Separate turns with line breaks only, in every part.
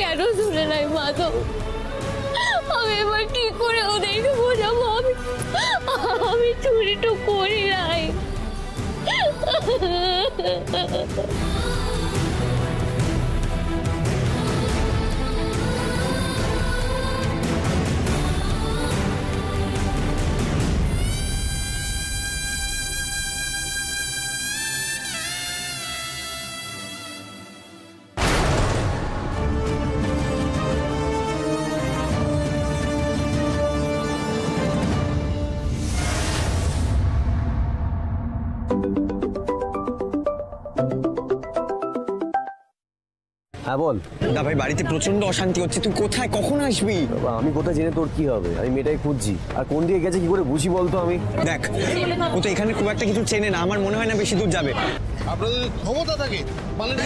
কেন শুনে নাই মা তো? আমি এবার কি করে ওদেরকে বোঝাবো আমি চুরি তো করি নাই।
হ্যাঁ বল।
দা ভাই বাড়িতে প্রচন্ড অশান্তি হচ্ছে, তুই কোথায় কখন আসবি?
আমি কোথায় জেনে তোর কি হবে? আমি মেয়েটাই খুঁজছি, আর কোন দিকে গেছে কি করে বুঝি বলতো? আমি
দেখ ও তো এখানে খুব একটা কিছু চেনে না, আমার মনে হয় না বেশি দূর যাবে।
আপনাদের ক্ষমতা থাকে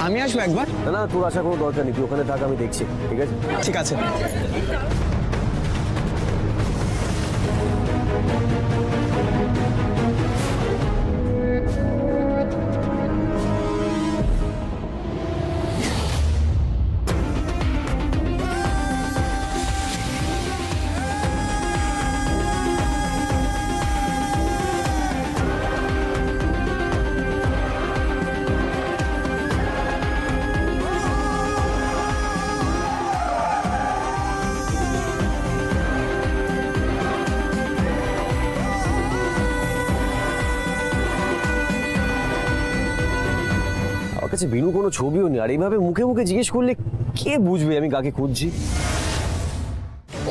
আমি আসবো একবার।
না তোর আসার কোনো দরকার নেই, তুই ওখানে থাক, আমি দেখছি। ঠিক আছে
ঠিক আছে।
কাছে বিনু কোনো ছবিও নেই, আর এইভাবে মুখে মুখে জিজ্ঞেস করলে কে বুঝবে আমি কাকে খুঁজছি?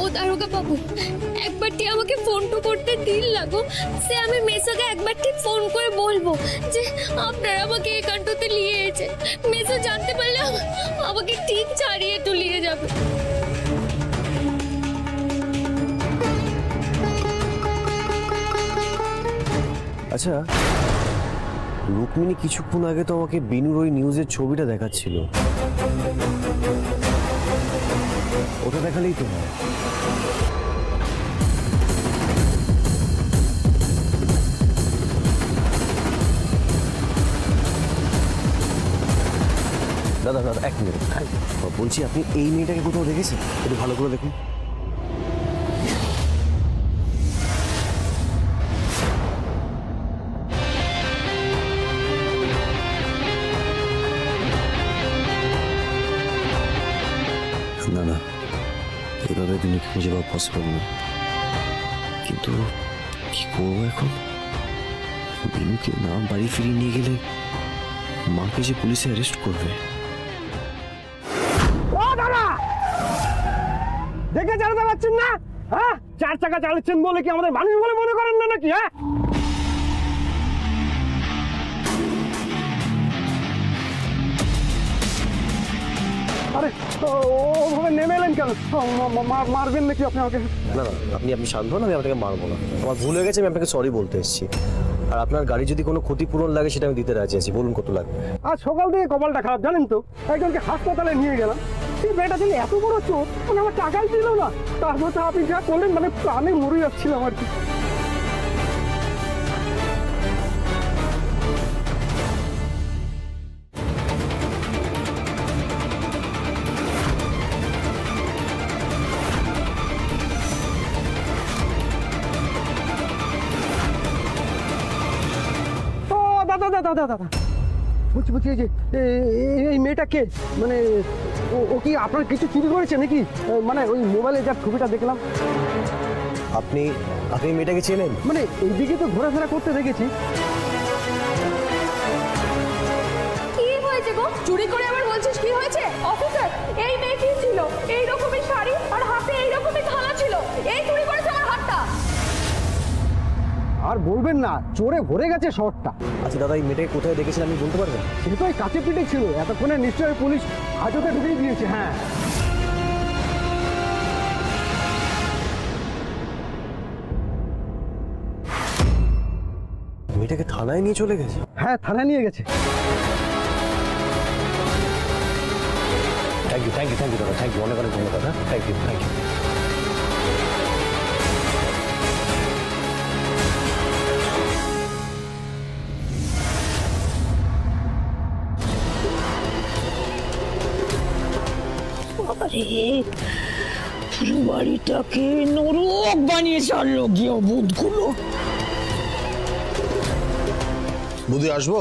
ও দারোগা বাবু, একবারটি আমাকে ফোন তো করতে দিন লাগো, সে আমি মেসোকে একবারটি ফোন করে বলবো যে আপনারা আমাকে এখানটাতে নিয়ে এসেছে। মেসো জানতে পারলে আমাকে ঠিক ছাড়িয়ে তুলিয়ে যাবে।
আচ্ছা রুক্মিণী কিছুক্ষণ আগে তো আমাকে বিনুর ওই নিউজের ছবিটা দেখাচ্ছিল, ওটা দেখালেই তো হয়। দাদা দাদা এক মিনিট, বলছি আপনি এই মেয়েটাকে কোথাও দেখেছেন? একটু ভালো করে দেখুন। না না, এভাবে বিনুকে খুঁজে পাওয়া পসিবল না। কিন্তু কি করবো এখন? বিনুকে না বাড়ি ফিরিয়ে নিয়ে গেলে মাকে যে পুলিশে অ্যারেস্ট করবে।
ও দাদা, দেখে চালাতে পারছেন না? হ্যাঁ, 4 চাকা চালাচ্ছেন বলে কি আমাদের মানুষ বলে মনে করেন না নাকি? হ্যাঁ, আরে ওভাবে নেমে এলেন কেন? মারবেন নাকি আপনি আমাকে?
না না, আপনি শান্ত হন, আমি আপনাকে মারবো না। আমার ভুল হয়ে গেছে, আমি আপনাকে সরি বলতে এসেছি। আর আপনার গাড়ি যদি কোনো ক্ষতিপূরণ লাগে সেটা আমি দিতে রাজি আছি। বলুন কত লাগবে?
আজ সকাল থেকে কপালটা খারাপ জানেন তো, একজনকে হাসপাতালে নিয়ে গেলাম, সেই মেয়েটা ছিল এত বড় চোট, মানে আমার টাকাই দিল না। তারপর তো আপনি যা করলেন, মানে প্রাণে মরে যাচ্ছিলাম আর কি। দাদা বলছি এই যে এই মেয়েটা কে? মানে ও কি আপনার কিছু চুরি করেছে নাকি? মানে ওই মোবাইলে যার ছবিটা দেখলাম।
আপনি মেয়েটাকে চেনেন?
মানে এইদিকে তো ঘোরাফেরা করতে দেখেছি।
কি হয়েছে গো? চুরি করে আবার বলছিস কি হয়েছে? অফিসার, এই মেয়ে কি ছিল? এই রকমের শাড়ি আর হাতে এই রকমের থালা ছিল, এই চুরি করেছে আমার হাতটা।
আর বলবেন না, চোরে ভরে গেছে শহরটা।
আচ্ছা দাদা, এই মেয়েটাকে কোথায় দেখেছেন আপনি বলতে পারবেন?
সে তো কাছে পিঠে ছিল, এতক্ষণে নিশ্চয়ই পুলিশ হাজতে ঢুকিয়ে দিয়েছে। হ্যাঁ,
মেয়েটাকে থানায় নিয়ে চলে গেছে?
হ্যাঁ, থানায় নিয়ে গেছে।
থ্যাংক ইউ দাদা, থ্যাংক ইউ, অনেক ধন্যবাদ। হ্যাঁ, থ্যাংক ইউ।
আরে পুরো বাড়িটাকে নরক বানিয়ে ছাড়লো গিয়ে অবুধগুলো।
বৌদি আসবো?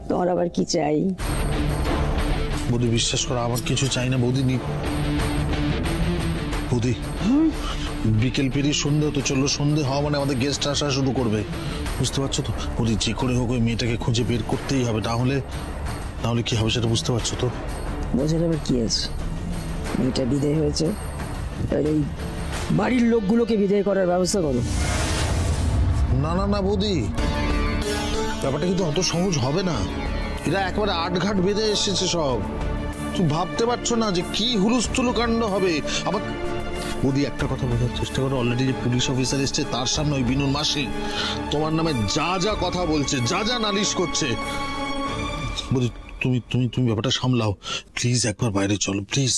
তোমার আবার কি চাই?
বৌদি বিশ্বাস করো আমার কিছু চাই না বৌদি। বৌদি বিকেল পেরিয়ে সন্ধে হতে চললো, সন্ধে হওয়া মানে আমাদের গেস্ট আসা শুরু করবে, বুঝতে পারছো তো? বৌদি যে করে হোক ওই মেয়েটাকে খুঁজে বের করতেই হবে, নাহলে কি হবে সেটা বুঝতে পারছো তো?
বোঝার আবার কি আছে? মেয়েটা বিদায় হয়েছে, আর এই বাড়ির লোকগুলোকে বিদায় করার ব্যবস্থা করো।
না না না বৌদি, ব্যাপারটা কিন্তু অত সহজ হবে না। এরা একবারে আটঘাট বেঁধে এসেছে সব, তুমি ভাবতে পারছো না যে কি হুলস্থুল কাণ্ড হবে। আবার বৌদি একটা কথা বোঝার চেষ্টা করো, অলরেডি যে পুলিশ অফিসার এসছে তার সামনে ওই বিনুর মাসি তোমার নামে যা যা কথা বলছে, যা যা নালিশ করছে। বৌদি তুমি তুমি তুমি ব্যাপারটা সামলাও প্লিজ, একবার বাইরে চলো প্লিজ।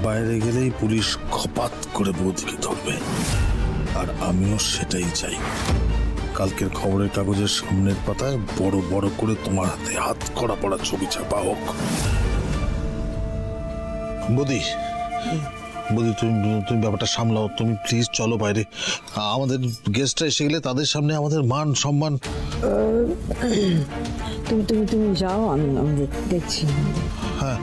বাইরে গেলেই পুলিশ খপাত করে বৌদিকে ধরবে, আর আমিও সেটাই চাই। কালকের খবরের কাগজের সামনের পাতায় বড় বড় করে তোমার হাতে হাত করা পড়া ছবি ছাপা হোক। বৌদি বৌদি তুমি ব্যাপারটা সামলাও, তুমি প্লিজ চলো বাইরে। আমাদের গেস্টরা এসে গেলে তাদের সামনে আমাদের মান সম্মান।
তুমি তুমি তুমি যাও, আমি দেখছি।
হ্যাঁ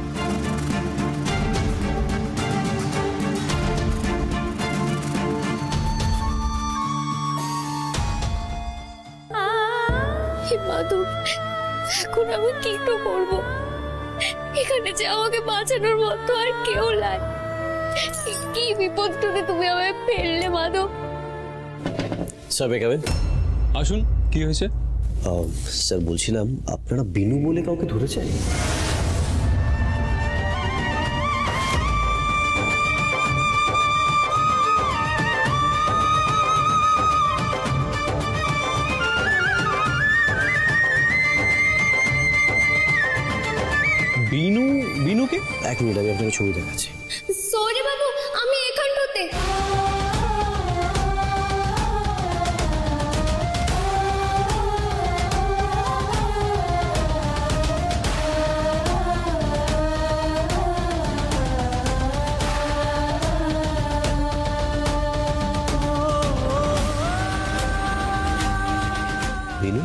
মাধব, এখন আমি কি তো করবো? এখানে যে আমাকে বাঁচানোর মতো আর কেউ নাই। কি বিপদটাতে তুমি আমায় ফেললে মাধব।
স্যার বেকাবেন
আসুন, কি হয়েছে?
স্যার বলছিলাম আপনারা বিনু বলে কাউকে ধরেছেন?
বিনুকে?
এক মিনিট, আমি আপনাকে ছবি দেখাচ্ছি।
সরি বাবু, আমি এখানটাতে।
বিনু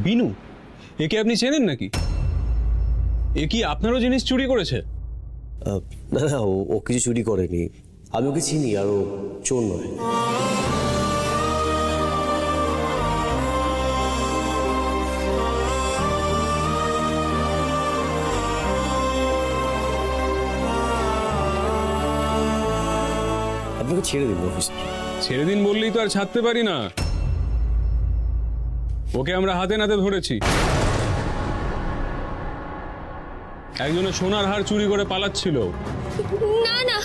বিনু, একে আপনি চেনেন নাকি? এ কি আপনারও জিনিস চুরি করেছে?
না না, ও কিছু চুরি করেনি, আমি ওকে চিনি, আর ও চোর নয়। আপনাকে ছেড়ে দিন অফিসার।
ছেড়ে দিন বললেই তো আর ছাড়তে পারি না। ওকে আমরা হাতে নাতে ধরেছি। একজনের সোনার হার চুরি করে পালাচ্ছিল।
না না,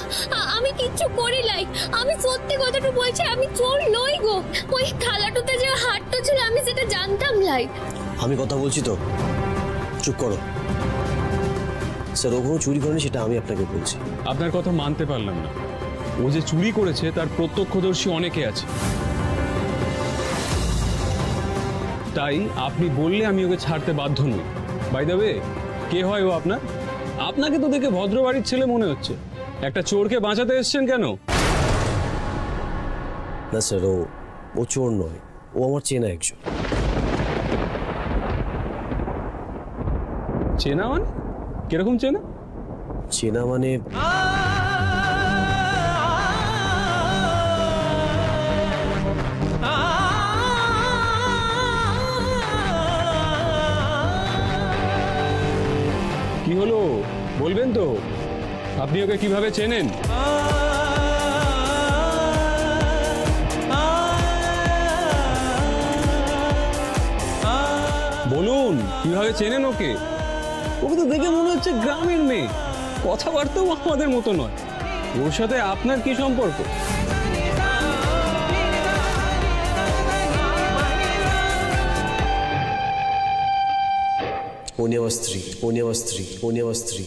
আমি কিচ্ছু করি নাই। আমি সত্যি কথাটা বলছি, আমি চোর নই গো। ওই থালাটাতে যে হারটা ছিল আমি সেটা জানতাম লাই।
আমি কথা বলছি তো, চুপ করো। স্যার ও কোনো চুরি করেনি, সেটা আমি আপনাকে বলছি।
আপনার কথা মানতে পারলাম না। ও যে চুরি করেছে তার প্রত্যক্ষদর্শী অনেকে আছে, তাই আপনি বললে আমি ওকে ছাড়তে বাধ্য নই। বাই দ্য ওয়ে, কে হয় ও আপনার? আপনাকে তো দেখে ভদ্র বাড়ির ছেলে মনে হচ্ছে, একটা চোরকে বাঁচাতে এসেছেন কেন?
না স্যার, ও চোর নয়, ও আমার চেনা একজন।
চেনা মানে? কিরকম চেনা?
চেনা মানে
কি হলো বলবেন তো? আপনি ওকে কিভাবে চেনেন? বলুন, কিভাবে চেনেন ওকে? ওকে তো দেখে মনে হচ্ছে গ্রামের মেয়ে, কথাবার্তাও আমাদের মতো নয়। ওর সাথে আপনার কি সম্পর্ক?
উনি আমার স্ত্রী, উনি আমার স্ত্রী, উনি আমার স্ত্রী।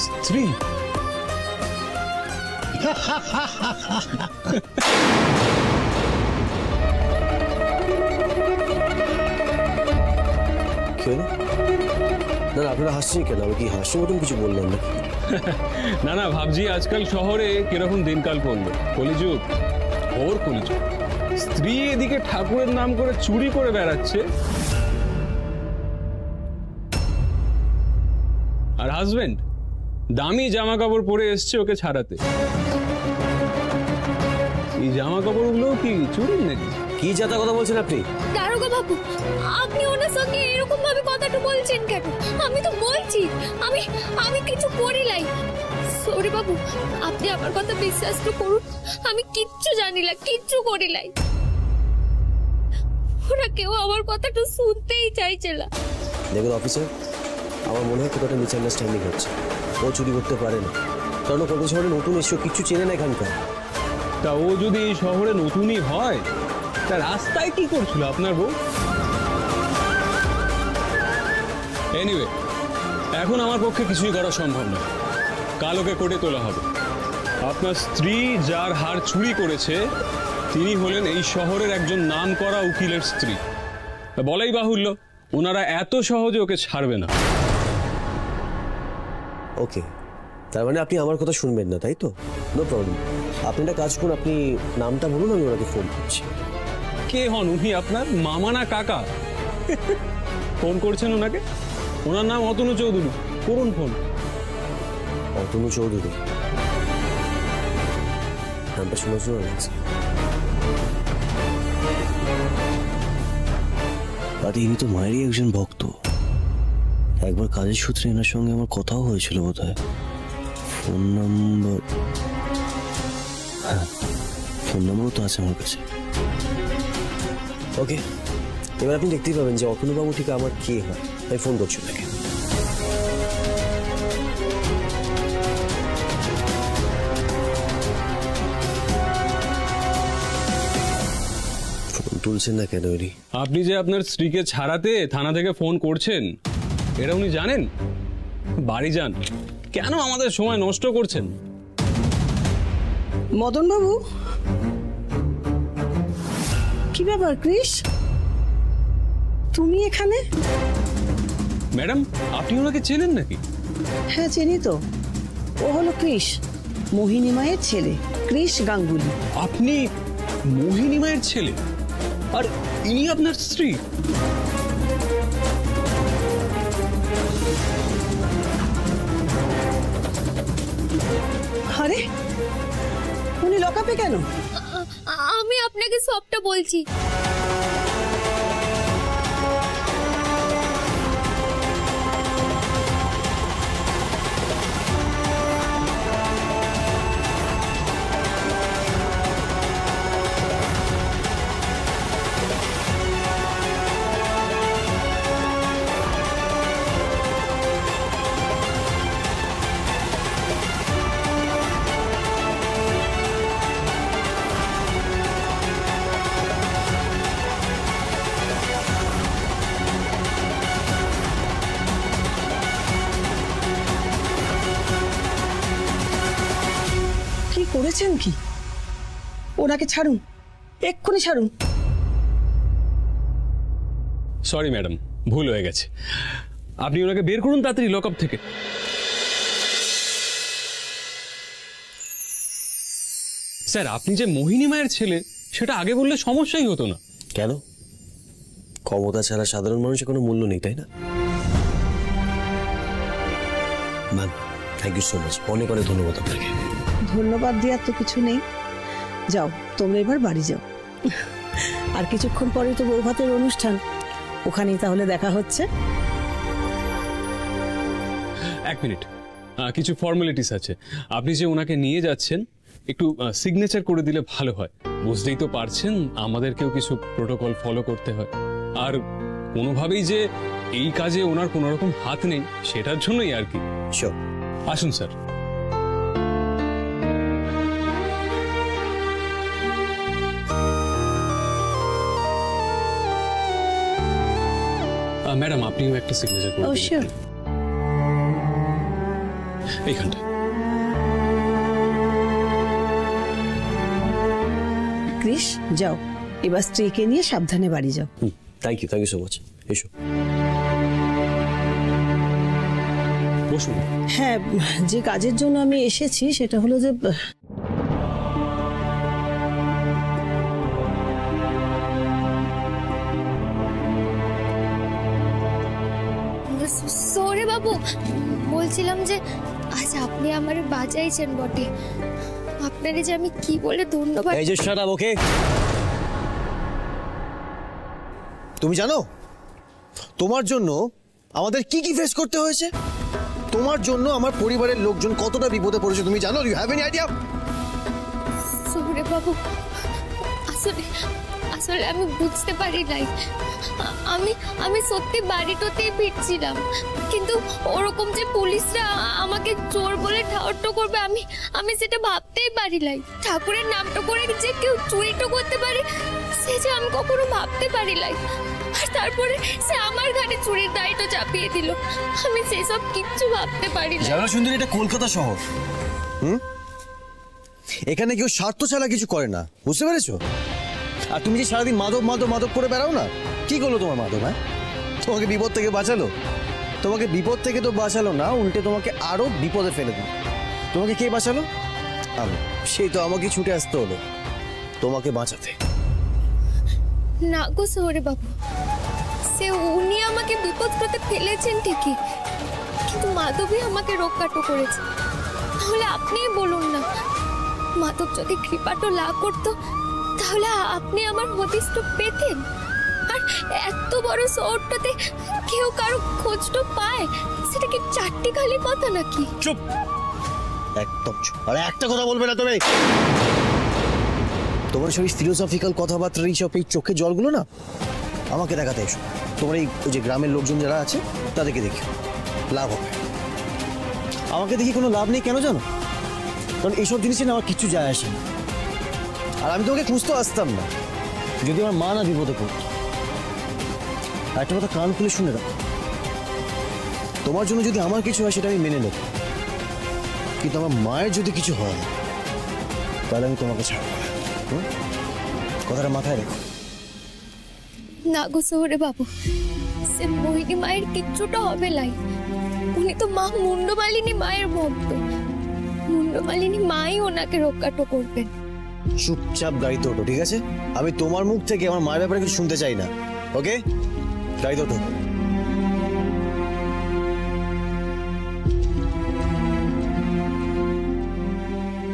স্ত্রী?
কেন? না না, আপনারা হাসছেন কেন? আমি কি হাস্য মতন কিছু বললাম না?
না না, ভাবছি আজকাল শহরে কিরকম দিনকাল পড়লো। কলিযুগ, ওর কলিযুগ। স্ত্রী এদিকে ঠাকুরের নাম করে চুরি করে বেড়াচ্ছে, আর হাজবেন্ড দামি জামা কাপড় পরে এসছে ওকে ছাড়াতে। এই জামা কাপড়গুলো কি চুরির নাকি?
কি যাতা কথা বলছেন আপনি?
দারোগা বাবু, আপনি ওনার সঙ্গে এরকম ভাবে কথাটা বলছেন কেন? আমি তো বলছি আমি কিছু করি নাই। সরি বাবু, আপনি আমার কথা বিশ্বাস তো করুন, আমি কিচ্ছু জানি না, কিচ্ছু করি নাই। ওরা কেউ আমার কথাটা শুনতেই চাইছে না।
দেখুন অফিসার, আমার মনে হয় কোথাও মিসআন্ডারস্ট্যান্ডিং হচ্ছে। ও চুরি করতে পারে না, কারণ ও কলকাতা শহরে নতুন এসে কিছু চেনে না এখানকার।
তা ও যদি এই শহরে নতুনই হয়, তা রাস্তায় কি করছিল আপনার বউ? এনিওয়ে, এখন আমার পক্ষে কিছুই করা সম্ভব নয়। কাল ওকে কোর্টে তোলা হবে। আপনার স্ত্রী যার হার চুরি করেছে, তিনি হলেন এই শহরের একজন নামকরা উকিলের স্ত্রী। বলাই বাহুল্য, ওনারা এত সহজে ওকে ছাড়বে না।
ওকে, তার মানে আপনি আমার কথা শুনবেন না, তাই তো? No problem. আপনি একটা কাজ করুন, আপনি নামটা বলুন, আমি ওনাকে ফোন করছি।
কে হন উনি? আপনার মামা না কাকা? ফোন করছেন ওনাকে? ওনার নাম অতনু চৌধুরী। করুন ফোন।
অতনু চৌধুরী নামটা শোনা শোনা লাগছে। বাট ইনি তো মায়েরই একজন ভক্ত। একবার কাজের সূত্রে এনার সঙ্গে আমার কথাও হয়েছিল বোধ হয়। ফোন নম্বর, হ্যাঁ, ফোন নম্বরও তো আছে আমার কাছে। ওকে, এবার আপনি দেখতেই পাবেন যে অতনুবাবু ঠিক আমার কে হয়। আমি ফোন করছি ওনাকে। ফোন তুলছেন না কেন উনি?
আপনি যে আপনার স্ত্রীকে ছাড়াতে থানা থেকে ফোন করছেন, এটা উনি জানেন? বাড়ি যান, কেন আমাদের সময় নষ্ট করছেন?
মদন বাবু, কি ব্যাপার কৃষ, তুমি এখানে?
ম্যাডাম, আপনি ওনাকে চেনেন নাকি?
হ্যাঁ চিনি তো, ও হলো কৃষ, মোহিনী মায়ের ছেলে, কৃষ গাঙ্গুলি।
আপনি মোহিনী মায়ের ছেলে, আর ইনি আপনার স্ত্রী?
আরে উনি লকআপে কেন?
আমি আপনাকে সবটা বলছি।
করেছেন কি? ওনাকে ছাড়ুন, এক্ষুনি ছাড়ুন।
সরি ম্যাডাম, ভুল হয়ে গেছে। আপনি ওনাকে বের করুন তাড়াতাড়ি লকআপ থেকে। স্যার, আপনি যে মোহিনী মায়ের ছেলে সেটা আগে বললে সমস্যাই হতো না।
কেন? ক্ষমতা ছাড়া সাধারণ মানুষের কোনো মূল্য নেই, তাই না? Ma'am, thank you so much, অনেক অনেক ধন্যবাদ আপনাকে।
ধন্যবাদ দেওয়ার তো কিছু নেই, যাও তোমরা এবার বাড়ি যাও। আর কিছুক্ষণ পরে তো বৌভাতের অনুষ্ঠান, ওখানেই তাহলে দেখা হচ্ছে।
এক মিনিট, কিছু ফর্মালিটিস আছে। আপনি যে ওনাকে নিয়ে যাচ্ছেন একটু সিগনেচার করে দিলে ভালো হয়। বুঝতেই তো পারছেন আমাদেরকেও কিছু প্রোটোকল ফলো করতে হয়, আর কোনোভাবেই যে এই কাজে ওনার কোনো রকম হাত নেই সেটার জন্যই আর কি।
শিওর।
আসুন স্যার। ম্যাডাম আপনিও একটা সিগনেচার করে দিন।
শিওর।
এইখানটা।
ক্রিস, যাও এবার স্ত্রীকে নিয়ে সাবধানে বাড়ি যাও।
Thank you so much. এসো
বসুন।
হ্যাঁ, যে কাজের জন্য আমি এসেছি সেটা হলো যে
সৌরে বাবু, বলছিলাম যে আজ আপনি আমার বাঁচাইছেন বটে, আপনারে যে আমি কি বলে ধন্যবাদ।
এই যে শাট আপ, ওকে? তুমি জানো তোমার জন্য আমাদের কি কি ফেস করতে হয়েছে? তোমার জন্য আমার পরিবারের লোকজন কতটা বিপদে পড়েছে তুমি জানো? You have any idea?
সৌরে বাবু, আসলে আসলে আমি বুঝতে পারি নাই। আমি সত্যি বাড়িটাতেই ফিরছিলাম, কিন্তু ওরকম যে পুলিশরা আমাকে চোর বলে ঠাউটো করবে আমি সেটা ভাবতেই পারি নাই। ঠাকুরের নামটা করে যে কেউ চুরিটা করতে পারে সে যে আমি কখনো ভাবতে পারি নাই। আর তারপরে সে আমার ঘাড়ে চুরির দায়টা চাপিয়ে দিল, আমি সেসব কিচ্ছু ভাবতে পারি না।
জানো সুন্দরী, এটা কলকাতা শহর। এখানে কেউ স্বার্থ ছাড়া কিছু করে না, বুঝতে পেরেছো? আর তুমি যে সারাদিন মাদক মাদক মাদক করে বেড়াও না, কি করলো তোমার মাদক? হ্যাঁ, তোমাকে বিপদ থেকে বাঁচালো? তোমাকে বিপদ থেকে তো বাঁচালো না, উল্টে তোমাকে আরো বিপদে ফেলে দিল। তোমাকে কে বাঁচালো? আমি। সেই তো আমাকে ছুটে আসতে হলো তোমাকে বাঁচাতে।
না গো সৌরে বাবু, সে উনি আমাকে বিপদটাতে ফেলেছেন ঠিকই, কিন্তু মাধবী আমাকে রক্ষাটো করেছে। তাহলে আপনিই বলুন না, মাধব যদি কৃপাটো লাভ করতো তাহলে আপনি আমার হদিশটা পেতেন। আর এত বড় শহরটাতে কেউ কারো খোঁজটা পায়, সেটা কি চারটি খালি কথা নাকি?
চুপ, একদম চুপ। আরে একটা কথা বলবে না তুমি? তোমার সেই ফিলোসফিক্যাল কথাবার্তার এইসব এই চোখে জলগুলো না আমাকে দেখাতে এসো। তোমার এই যে গ্রামের লোকজন যারা আছে তাদেরকে দেখি, লাভ হবে। আমাকে দেখি কোনো লাভ নেই, কেন জানো? কারণ এইসব জিনিসে না আমার কিচ্ছু যায় আসে না। আর আমি তোমাকে খুঁজতেও আসতাম না যদি আমার মা না বিপদে পড়তো। আর একটা কথা কান খুলে শুনে রাখো, তোমার জন্য যদি আমার কিছু হয় সেটা আমি মেনে নেব, কিন্তু আমার মায়ের যদি কিছু হয় তাহলে আমি তোমাকে ছাড়বো না। কথাটা মাথায় রেখো।
না গো সৌরে বাবু, সে মোহিনী মায়ের কিচ্ছুটা হবে লাই। উনি তো মা মুন্ডমালিনী মায়ের ভক্ত, মুন্ডমালিনী মাই ওনাকে রক্ষাটো করবেন।
চুপচাপ গাড়িতে ওঠো, ঠিক আছে? আমি তোমার মুখ থেকে আমার মায়ের ব্যাপারে কিছু শুনতে চাই না। ওকে, গাড়িতে ওঠো।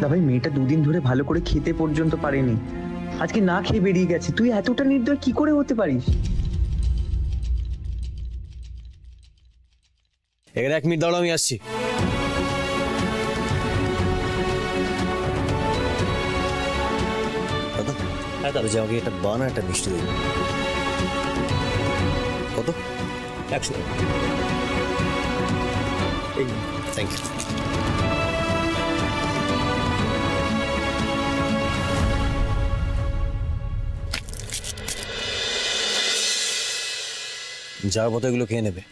না ভাই, মেয়েটা দুদিন ধরে ভালো করে খেতে পর্যন্ত পারেনি, আজকে না খেয়ে বেরিয়ে গেছে। তুই এতটা নির্দয় কি করে হতে পারিস?
এখানে 1 মিনিট দাঁড়াও, আমি আসছি। দাদা, হ্যাঁ দাদা, যে আমাকে একটা বানা একটা মিষ্টি দিন। কত? 100। Thank you. যাওয়ার পথে এগুলো খেয়ে নেবে।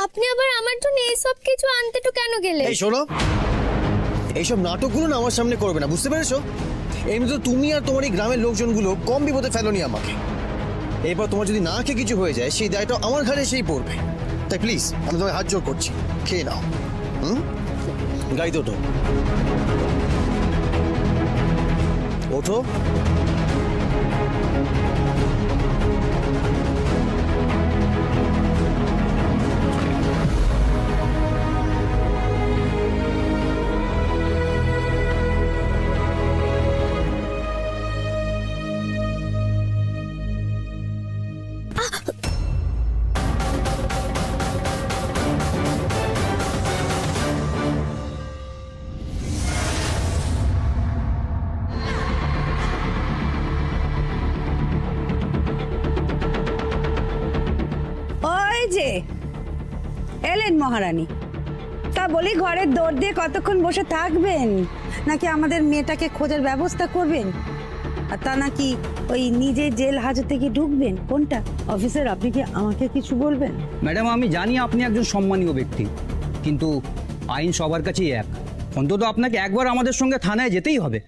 আপনি আবার আমার জন্য এইসব কিছু আনতে তো কেন গেলে?
এই শোনো, এইসব নাটকগুলো না আমার সামনে করবে না, বুঝতে পেরেছো? এমনি তো তুমি আর তোমার এই গ্রামের লোকজনগুলো কম বিপদে ফেলোনি আমাকে। এরপর তোমার যদি না খেয়ে কিছু হয়ে যায় সেই দায়টা আমার ঘাড়ে সেই পড়বে। তাই প্লিজ আমি তোমায় হাত জোর করছি, খেয়ে নাও। গাড়িতে ওঠো, ওঠো।
এলেন মহারানী। তা বলি ঘরের দৌড় দিয়ে কতক্ষণ বসে থাকবেন, নাকি আমাদের মেয়েটাকে খোঁজার ব্যবস্থা করবেন, আর তা নাকি ওই নিজে জেল হাজতে কি ঢুকবেন, কোনটা? অফিসার, আপনি কি আমাকে কিছু বলবেন?
ম্যাডাম, আমি জানি আপনি একজন সম্মানীয় ব্যক্তি, কিন্তু আইন সবার কাছেই এক। অন্তত আপনাকে একবার আমাদের সঙ্গে থানায় যেতেই হবে।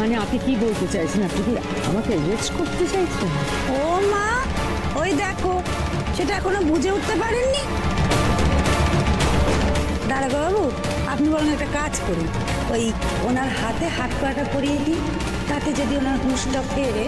মানে আপনি কি বলতে চাইছেন? আপনি কি আমাকে রেস্ট করতে চাইছেন? ও মা, ওই দেখো, সেটা এখনো বুঝে উঠতে পারেননি? দারোগা বাবু, আপনি বরং একটা কাজ করুন, ওই ওনার হাতে হাত পাটা পরিয়ে দিন, তাতে যদি ওনার হুঁশটা ফেরে।